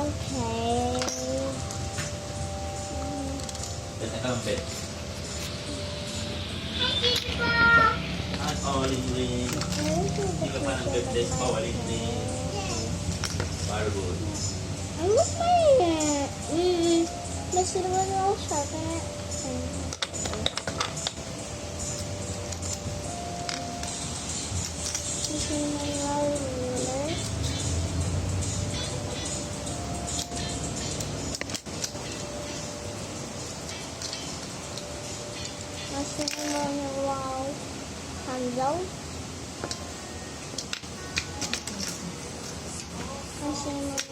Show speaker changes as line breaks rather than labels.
Okay.
Bet na kang bet. At oling-ling. Hindi ka pa ng birthday pa, oling-ling. Very good.
I wish my Mr. was all sharp. This is my ruler. This is my wow handle. This is my